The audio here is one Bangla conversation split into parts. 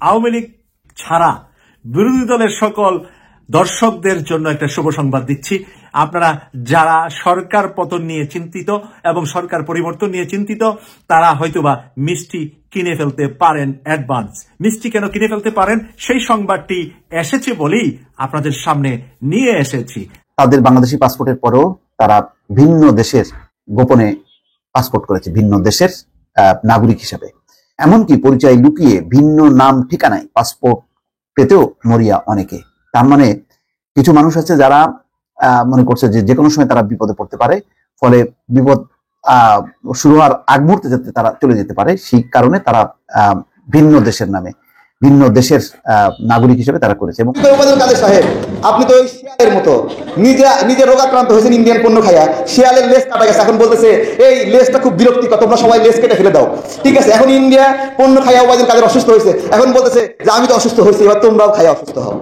আওয়ামী লীগ ছাড়া বিরোধী দলের সকল দর্শকদের জন্য একটা শুভ সংবাদ দিচ্ছি। আপনারা যারা সরকার পতন নিয়ে চিন্তিত এবং সরকার পরিবর্তন নিয়ে চিন্তিত, তারা হয়তোবা মিষ্টি কিনে ফেলতে পারেন অ্যাডভান্স। মিষ্টি কেন কিনে ফেলতে পারেন সেই সংবাদটি এসেছে বলেই আপনাদের সামনে নিয়ে এসেছি। তাদের বাংলাদেশি পাসপোর্টের পরেও তারা ভিন্ন দেশের গোপনে পাসপোর্ট করেছে, ভিন্ন দেশের নাগরিক হিসাবে। এমনকি পরিচয় লুকিয়ে ভিন্ন নাম ঠিকানায় পাসপোর্ট পেতেও মরিয়া অনেকে। তার মানে কিছু মানুষ আছে যারা মনে করছে যে কোনো সময় তারা বিপদে পড়তে পারে, ফলে বিপদ শুরু হওয়ার আগ মুহূর্তে যাতে তারা চলে যেতে পারে, সেই কারণে তারা ভিন্ন দেশের নামে ভিন্ন দেশের নাগরিক হিসেবে তারা করেছে। এবং কাদের সাহেব, আপনি তো ওই শিয়ালের মতো নিজে রোগাক্রান্ত হয়েছেন ইন্ডিয়ান পণ্য খাইয়া, শিয়ালের লেজ কাটা গেছে, এখন বলতেছে এই লেজটা খুব বিরক্তিকর, তোমরা সবাই লেজ কেটে ফেলে দাও। ঠিক আছে, এখন ইন্ডিয়া পণ্য খাইয়া ওবায়দুল কাদের অসুস্থ হয়েছে, এখন বলতেছে যে আমি তো অসুস্থ হয়েছি, এবার তোমরাও খাইয়া অসুস্থ হও।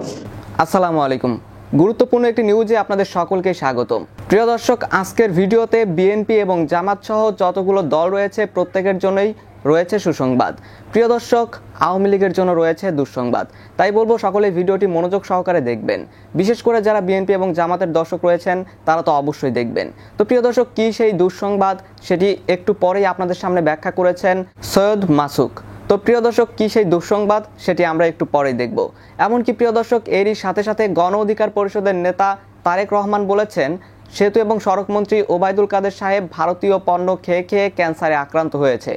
আসসালামু আলাইকুম। গুরুত্বপূর্ণ একটি নিউজে আপনাদের সকলকে স্বাগতম। প্রিয় দর্শক, আজকের ভিডিওতে বিএনপি এবং জামাত সহ যতগুলো দল রয়েছে প্রত্যেকের জন্যই রয়েছে সুসংবাদ। প্রিয় দর্শক, আওয়ামী লীগের জন্য রয়েছে দুঃসংবাদ। তাই বলবো সকলে ভিডিওটি মনোযোগ সহকারে দেখবেন, বিশেষ করে যারা বিএনপি এবং জামাতের দর্শক রয়েছেন তারা তো অবশ্যই দেখবেন। তো প্রিয় দর্শক, কি সেই দুঃসংবাদ সেটি একটু পরেই আপনাদের সামনে ব্যাখ্যা করেছেন সৈয়দ মাসুক। তো প্রিয় দর্শক, কি সেই দুঃসংবাদ সেটি আমরা একটু পরেই দেখব। এমনকি প্রিয় দর্শক, এরই সাথে সাথে গণ অধিকার পরিষদের নেতা তারেক রহমান বলেছেন সেতু এবং সড়ক মন্ত্রী ওবায়দুল কাদের সাহেব ভারতীয় পণ্য খেয়ে খেয়ে ক্যান্সারে আক্রান্ত হয়েছে।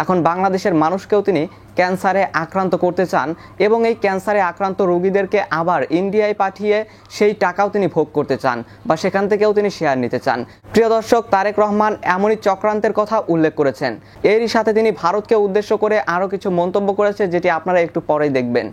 এখন বাংলাদেশের মানুষকেও তিনি ক্যান্সারে আক্রান্ত করতে চান এবং এই ক্যান্সারে আক্রান্ত রোগীদেরকে আবার ইন্ডিয়ায় পাঠিয়ে সেই টাকাও তিনি ভোগ করতে চান বা সেখান থেকেও তিনি শেয়ার নিতে চান। প্রিয় দর্শক, তারেক রহমান এমনই চক্রান্তের কথা উল্লেখ করেছেন। এরই সাথে তিনি ভারতকে উদ্দেশ্য করে আরও কিছু মন্তব্য করেছে, যেটি আপনারা একটু পরেই দেখবেন।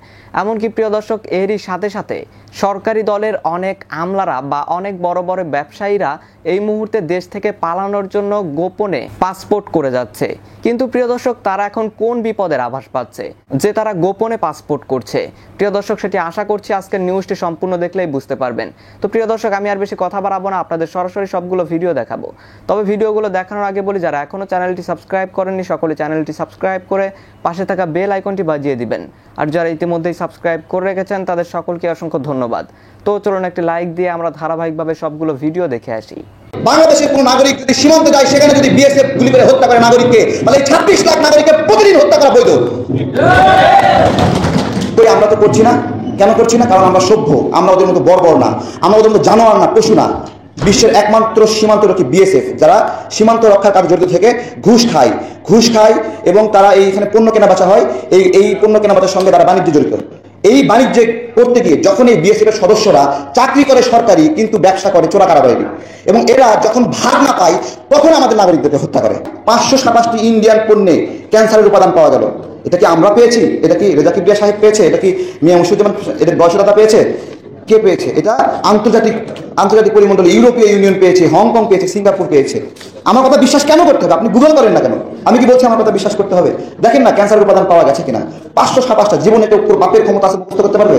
এমনকি প্রিয় দর্শক, এরই সাথে সাথে সরকারি দলের অনেক আমলারা বা অনেক বড় বড় ব্যবসায়ীরা এই মুহূর্তে দেশ থেকে পালানোর জন্য গোপনে পাসপোর্ট করে যাচ্ছে। কিন্তু প্রিয় দর্শক, তারা এখন কোন বিপদের আভাস পাচ্ছে যে তারা গোপনে পাসপোর্ট করছে? প্রিয় দর্শক, সেটি আশা করছি আজকের নিউজটি সম্পূর্ণ দেখলেই বুঝতে পারবেন। তো প্রিয় দর্শক, আমি আর বেশি কথা বাড়াবো না, আপনাদের সরাসরি সবগুলো ভিডিও দেখাবো। তবে ভিডিওগুলো দেখানোর আগে বলি, যারা এখনো চ্যানেলটি সাবস্ক্রাইব করেননি সকলে চ্যানেলটি সাবস্ক্রাইব করে পাশে থাকা বেল আইকনটি বাজিয়ে দিবেন। আর যারা ইতিমধ্যেই সাবস্ক্রাইব করে রেখেছেন তাদের সকলকে অসংখ্য ধন্যবাদ। তো চলুন একটি লাইক দিয়ে আমরা ধারাবাহিকভাবে সবগুলো ভিডিও দেখে আসি। বাংলাদেশের কোন নাগরিক যদি সীমান্তে যায়, সেখানে যদি বিএসএফ গুলি করে হত্যা করে নাগরিককে, তাহলে 26 লাখ নাগরিককে প্রতিদিন হত্যা করা বৈধ। আমরা তো করছি না। কেন করছি না? কারণ আমরা সভ্য, আমরা ওদের মতো বর্বর না, আমরা ওদের মতো জানোয়ার না, পশু না। বিশ্বের একমাত্র সীমান্তরক্ষী বিএসএফ, যারা সীমান্ত রক্ষার কাজে জড়িত থেকে ঘুষ খায় এবং তারা এইখানে পণ্য কেনা বেচা হয়, এই পণ্য কেনা বেচার সঙ্গে তারা বাণিজ্য জড়িত। এই বাণিজ্যে করতে গিয়ে যখন এই বিএসএফ এর সদস্যরা চাকরি করে সরকারি, কিন্তু ব্যবসা করে চোরা কারাবারি, এবং এরা যখন ভাগ না পায় তখন আমাদের নাগরিকদেরকে হত্যা করে। 527টি ইন্ডিয়ান পণ্যে ক্যান্সারের উপাদান পাওয়া গেল। এটা কি আমরা পেয়েছি? এটা কি রেজা কিবরিয়া সাহেব পেয়েছে? এটা কি মিয়া মুর্শিদুজ্জামান এদের বয়সদাতা পেয়েছে? কে পেয়েছে? এটা আন্তর্জাতিক পরিমণ্ডল, ইউরোপীয় ইউনিয়ন পেয়েছে, হংকং পেয়েছে, সিঙ্গাপুর পেয়েছে। আমার কথা বিশ্বাস কেন করতে হবে? আপনি গুগল করেন না কেন? আমি কি বলছি আমার কথা বিশ্বাস করতে হবে? দেখেন না ক্যান্সারের উপাদান পাওয়া গেছে কিনা। 527টা জীবনে কেউ বাপের ক্ষমতা আছে মুখস্থ করতে পারবে?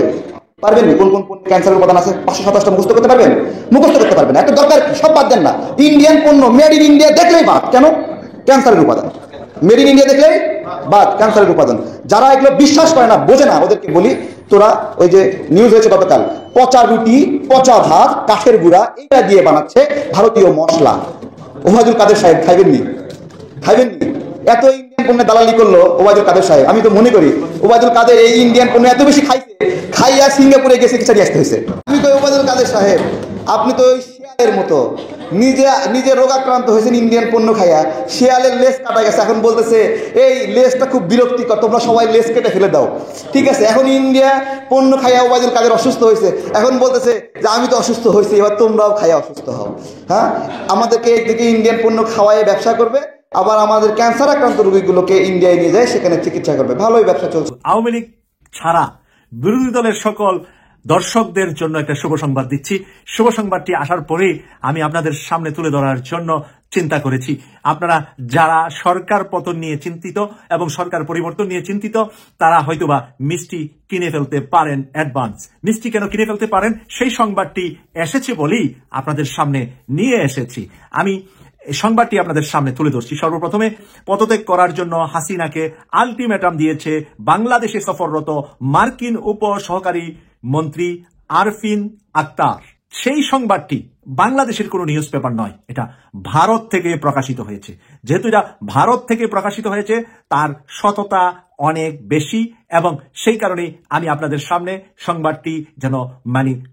পারবেন? কোন কোন ক্যান্সারের উপাদান আছে 527টা মুখস্থ করতে পারবেন? মুখস্থ করতে পারবেন? একটা দরকার সব বাদ দেন না। ইন্ডিয়ান পণ্য মেড ইন ইন্ডিয়া দেখলেই বাদ। কেন? ক্যান্সারের উপাদান। মেড ইন ইন্ডিয়া দেখলেই বাদ, ক্যান্সারের উপাদান। যারা এগুলো বিশ্বাস করে না, বোঝে না, ওদেরকে বলি, তোরা ওই যে নিউজ হয়েছে গতকাল, পচা রুটি, পচা ভাত, কাঠের গুঁড়া এটা দিয়ে বানাচ্ছে ভারতীয় মশলা। ওবায়দুল কাদের সাহেব খাইবেননি? এত ইন্ডিয়ান পণ্যে দালালি করলো ওবায়দুল কাদের সাহেব। আমি তো মনে করি ওবায়দুল কাদের এই ইন্ডিয়ান পণ্য এত বেশি খাইয়া সিঙ্গাপুরে গেছে কিছু আসতে হয়েছে। আমি কই ওবায়দুল কাদের সাহেব, আপনি তো ওই শিয়ালের মতো নিজে রোগাক্রান্ত হয়েছেন ইন্ডিয়ান পণ্য খাইয়া, শিয়ালের লেজ কাটা গেছে, এখন বলতেছে এই লেজটা খুব বিরক্তিকর, তোমরা সবাই লেজ কেটে ফেলে দাও। ঠিক আছে, এখন ইন্ডিয়া পণ্য খাইয়া ওবায়দুল কাদের অসুস্থ হয়েছে, এখন বলতেছে যে আমি তো অসুস্থ হয়েছি, এবার তোমরাও খাইয়া অসুস্থ হও। হ্যাঁ, আমাদেরকে একদিকে ইন্ডিয়ান পণ্য খাওয়াইয়ে ব্যবসা করবে, আবার আমাদের ক্যান্সার আক্রান্ত রোগীগুলোকে ইন্ডিয়ায় নিয়ে যায়, সেখানে চিকিৎসা করবে। ভালোই ব্যবসা চলছে। আওয়ামী লীগ ছাড়া বিরোধী দলের সকল দর্শকদের জন্য একটা শুভ সংবাদ দিচ্ছি। শুভ সংবাদটি আসার পরেই আমি আপনাদের সামনে তুলে ধরার জন্য চিন্তা করেছি। আপনারা যারা সরকার পতন নিয়ে চিন্তিত এবং সরকার পরিবর্তন নিয়ে চিন্তিত, তারা হয়তোবা মিষ্টি কিনে ফেলতে পারেন অ্যাডভান্স। মিষ্টি কেন কিনে ফেলতে পারেন সেই সংবাদটি এসেছে বলেই আপনাদের সামনে নিয়ে এসেছি। আমি এই সংবাদটি আপনাদের সামনে তুলে ধরছি। সর্বপ্রথমে পদত্যাগ করার জন্য হাসিনাকে আলটিমেটাম দিয়েছে বাংলাদেশে সফররত মার্কিন উপ সহকারী মন্ত্রী আরফিন আক্তার। সেই সংবাদটি বাংলাদেশের কোনো নিউজ পেপার নয়, এটা ভারত থেকে প্রকাশিত হয়েছে। যেহেতু এটা ভারত থেকে প্রকাশিত হয়েছে, তার সততা অনেক বেশি, এবং সেই কারণে আমি আপনাদের সামনে সংবাদটি যেন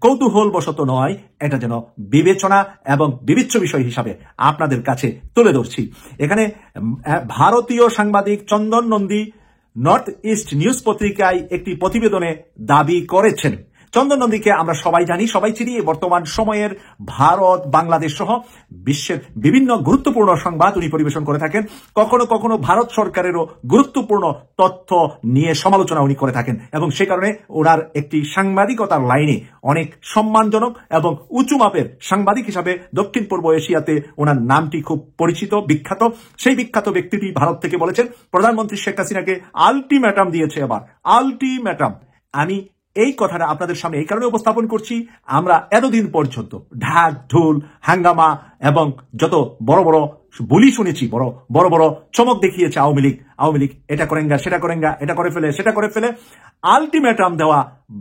কৌতূহলবশত নয়, এটা যেন বিবেচনা এবং বিবেচ্য বিষয় হিসাবে আপনাদের কাছে তুলে ধরছি। এখানে ভারতীয় সাংবাদিক চন্দন নন্দী নর্থ ইস্ট নিউজ পত্রিকায় একটি প্রতিবেদনে দাবি করেছেন। চন্দন নন্দীকে আমরা সবাই জানি, সবাই চিনি। বর্তমান সময়ের ভারত, বাংলাদেশ সহ বিশ্বের বিভিন্ন গুরুত্বপূর্ণ সংবাদ উনি পরিবেশন করে থাকেন। কখনো কখনো ভারত সরকারেরও গুরুত্বপূর্ণ তথ্য নিয়ে সমালোচনা উনি করে থাকেন, এবং সে কারণে ওনার একটি সাংবাদিকতার লাইনে অনেক সম্মানজনক এবং উঁচু মাপের সাংবাদিক হিসাবে দক্ষিণ পূর্ব এশিয়াতে ওনার নামটি খুব পরিচিত, বিখ্যাত। সেই বিখ্যাত ব্যক্তিটি ভারত থেকে বলেছেন প্রধানমন্ত্রী শেখ হাসিনাকে আলটিমেটাম দিয়েছে। এবার আলটিমেটাম, আমি এই কথাটা আপনাদের সামনে এই কারণে উপস্থাপন করছি, আমরা এতদিন পর্যন্ত ঢাক ঢোল হাঙ্গামা এবং যত বড় বড় বুলি শুনেছি, বড় বড় চমক দেখিয়েছে আওয়ামী লীগ এটা করেঙ্গা, সেটা করেঙ্গা, এটা করে ফেলে, সেটা করে ফেলে। আলটিমেটাম দেওয়া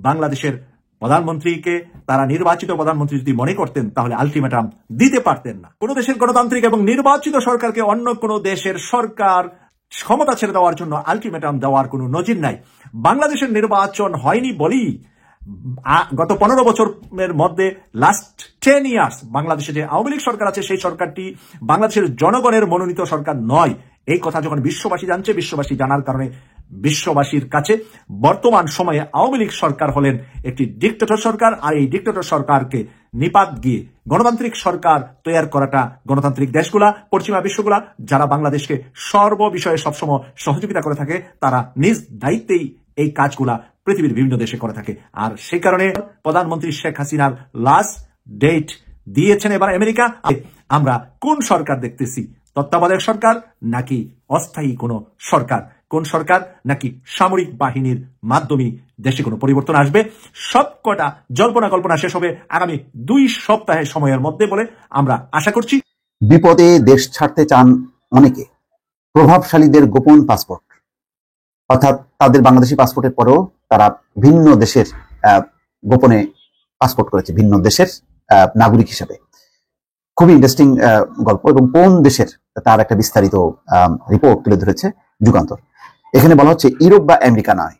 বাংলাদেশের প্রধানমন্ত্রীকে তারা নির্বাচিত প্রধানমন্ত্রী যদি মনে করতেন, তাহলে আলটিমেটাম দিতে পারতেন না। কোন দেশের গণতান্ত্রিক এবং নির্বাচিত সরকারকে অন্য কোন দেশের সরকার ক্ষমতা ছেড়ে দেওয়ার জন্য আলটিমেটাম দেওয়ার কোনো নজির নাই। বাংলাদেশের নির্বাচন হয়নি বলেই গত 15 বছরের মধ্যে লাস্ট 10 ইয়ার্স বাংলাদেশে যে আওয়ামী লীগ সরকার আছে, সেই সরকারটি বাংলাদেশের জনগণের মনোনীত সরকার নয়। এই কথা যখন বিশ্ববাসী জানছে, বিশ্ববাসী জানার কারণে বিশ্ববাসীর কাছে বর্তমান সময়ে আওয়ামী লীগ সরকার হলেন একটি ডিক্টেটর সরকার, আর এই ডিক্টেটর সরকারকে নিপাত গিয়ে গণতান্ত্রিক সরকার তৈরি করাটা গণতান্ত্রিক দেশগুলা, পশ্চিমা বিশ্বগুলা, যারা বাংলাদেশকে সর্ববিষয়ে সবসময় সহযোগিতা করে থাকে, তারা নিজ দায়িত্বেই এই কাজগুলা পৃথিবীর বিভিন্ন দেশে করে থাকে। আর সেই কারণে প্রধানমন্ত্রী শেখ হাসিনার লাস্ট ডেট দিয়েছেন এবার আমেরিকা। আমরা কোন সরকার দেখতেছি? তত্ত্বাবধায়ক সরকার নাকি অস্থায়ী কোন সরকার? কোন সরকার নাকি সামরিক বাহিনীর মাধ্যমে দেশে কোনো পরিবর্তন আসবে? সবকটা জল্পনা কল্পনা শেষ হবে আগামী 2 সপ্তাহের সময়ের মধ্যে বলে আমরা আশা করছি। বিপদে দেশ ছাড়তে চান অনেকে। প্রভাবশালীদের গোপন পাসপোর্ট, অর্থাৎ তাদের বাংলাদেশি পাসপোর্টের পরেও তারা ভিন্ন দেশের গোপনে পাসপোর্ট করেছে, ভিন্ন দেশের নাগরিক হিসাবে। খুবই ইন্টারেস্টিং গল্প, এবং কোন দেশের তার একটা বিস্তারিত রিপোর্ট তুলে ধরেছে যুগান্তর। এখানে বলা হচ্ছে ইউরোপ বা আমেরিকা নয়,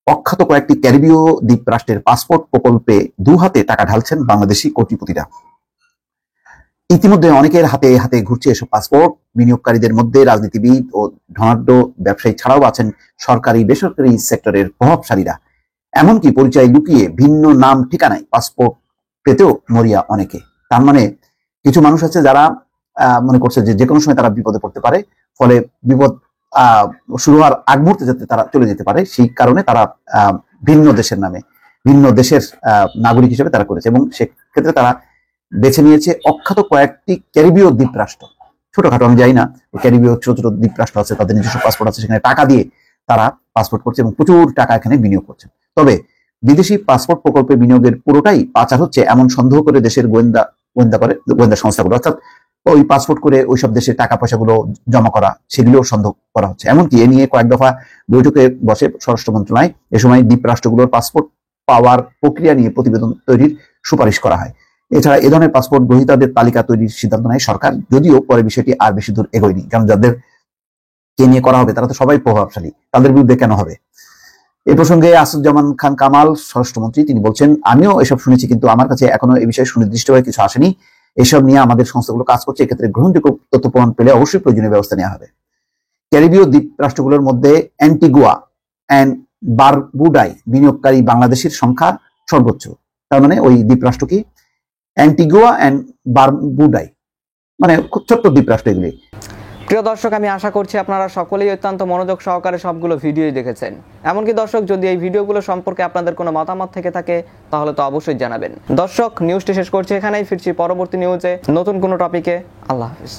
অখ্যাত কয়েকটি ক্যারিবীয় দ্বীপ রাষ্ট্রের পাসপোর্ট প্রকল্পে 2 হাতে টাকা ঢালছেন বাংলাদেশি কোটিপতিরা। ইতিমধ্যে অনেকের হাতে হাতে ঘুরছে এসব পাসপোর্ট। বিনিয়োগকারীদের মধ্যে রাজনীতিবিদ ও ধনাঢ্য ব্যবসায়ী ছাড়াও আছেন সরকারি বেসরকারি সেক্টরের প্রভাবশালীরা। এমনকি পরিচয় লুকিয়ে ভিন্ন নাম ঠিকানায় পাসপোর্ট পেতেও মরিয়া অনেকে। তার মানে কিছু মানুষ আছে যারা মনে করছে যে কোনো সময় তারা বিপদে পড়তে পারে, ফলে বিপদ শুরু হওয়ার আগ মুহূর্তে যাতে তারা চলে যেতে পারে, সেই কারণে তারা ভিন্ন দেশের নামে ভিন্ন দেশের নাগরিক হিসেবে তারা করেছে। এবং সেক্ষেত্রে তারা বেছে নিয়েছে অখ্যাত কয়েকটি ক্যারিবীয় দ্বীপ রাষ্ট্র। ছোটখাটো আমি যাই না, ক্যারিবীয় ছোট ছোট দ্বীপ রাষ্ট্র আছে, তাদের নিজস্ব পাসপোর্ট আছে, সেখানে টাকা দিয়ে তারা পাসপোর্ট করছে এবং প্রচুর টাকা এখানে বিনিয়োগ করছে। তবে বিদেশি পাসপোর্ট প্রকল্পে বিনিয়োগের পুরোটাই পাচার হচ্ছে এমন সন্দেহ করে দেশের গোয়েন্দা সংস্থাগুলো, অর্থাৎ ওই পাসপোর্ট করে ওইসব দেশে টাকা পয়সাগুলো জমা করা, সেগুলোও সন্দেহ করা হচ্ছে। এমনকি এ নিয়ে কয়েক দফা বৈঠকে বসে স্বরাষ্ট্র মন্ত্রণালয়। এ সময় দ্বীপ রাষ্ট্রগুলোর পাসপোর্ট পাওয়ার প্রক্রিয়া নিয়ে প্রতিবেদন তৈরির সুপারিশ করা হয়। এছাড়া এ ধরনের পাসপোর্ট গ্রহীতাদের তালিকা তৈরির সিদ্ধান্ত নেয় সরকার, যদিও পরে বিষয়টি আর বেশি দূর এগোয়নি। কারণ যাদের কে নিয়ে করা হবে তারা তো সবাই প্রভাবশালী, তাদের বিরুদ্ধে কেন হবে? এ প্রসঙ্গে আসাদুজ্জামান খান কামাল স্বরাষ্ট্রমন্ত্রী তিনি বলছেন, আমিও এসব শুনেছি, কিন্তু আমার কাছে এখনো এই বিষয়ে সুনির্দিষ্টভাবে কিছু আসেনি। এসব নিয়ে আমাদের সংস্থাগুলো কাজ করছে, এক্ষেত্রে গ্রহণযোগ্য তথ্য প্রমাণ পেলে অবশ্যই প্রয়োজনীয় ব্যবস্থা নেওয়া হবে। ক্যারিবীয় দ্বীপ রাষ্ট্রগুলোর মধ্যে অ্যান্টিগুয়া এন্ড বারবুডায় বিনিয়োগকারী বাংলাদেশের সংখ্যা সর্বোচ্চ। তার মানে ওই দ্বীপ রাষ্ট্র কি? অ্যান্টিগুয়া এন্ড বারবুডাই, মানে খুব ছোট্ট দ্বীপ রাষ্ট্র এগুলি। প্রিয় দর্শক, আমি আশা করছি আপনারা সকলেই অত্যন্ত মনোযোগ সহকারে সবগুলো ভিডিওই দেখেছেন। এমনকি দর্শক, যদি এই ভিডিওগুলো সম্পর্কে আপনাদের কোনো মতামত থেকে থাকে তাহলে তো অবশ্যই জানাবেন। দর্শক, নিউজটি শেষ করছি এখানেই, ফিরছি পরবর্তী নিউজে নতুন কোনো টপিকে। আল্লাহ হাফিজ।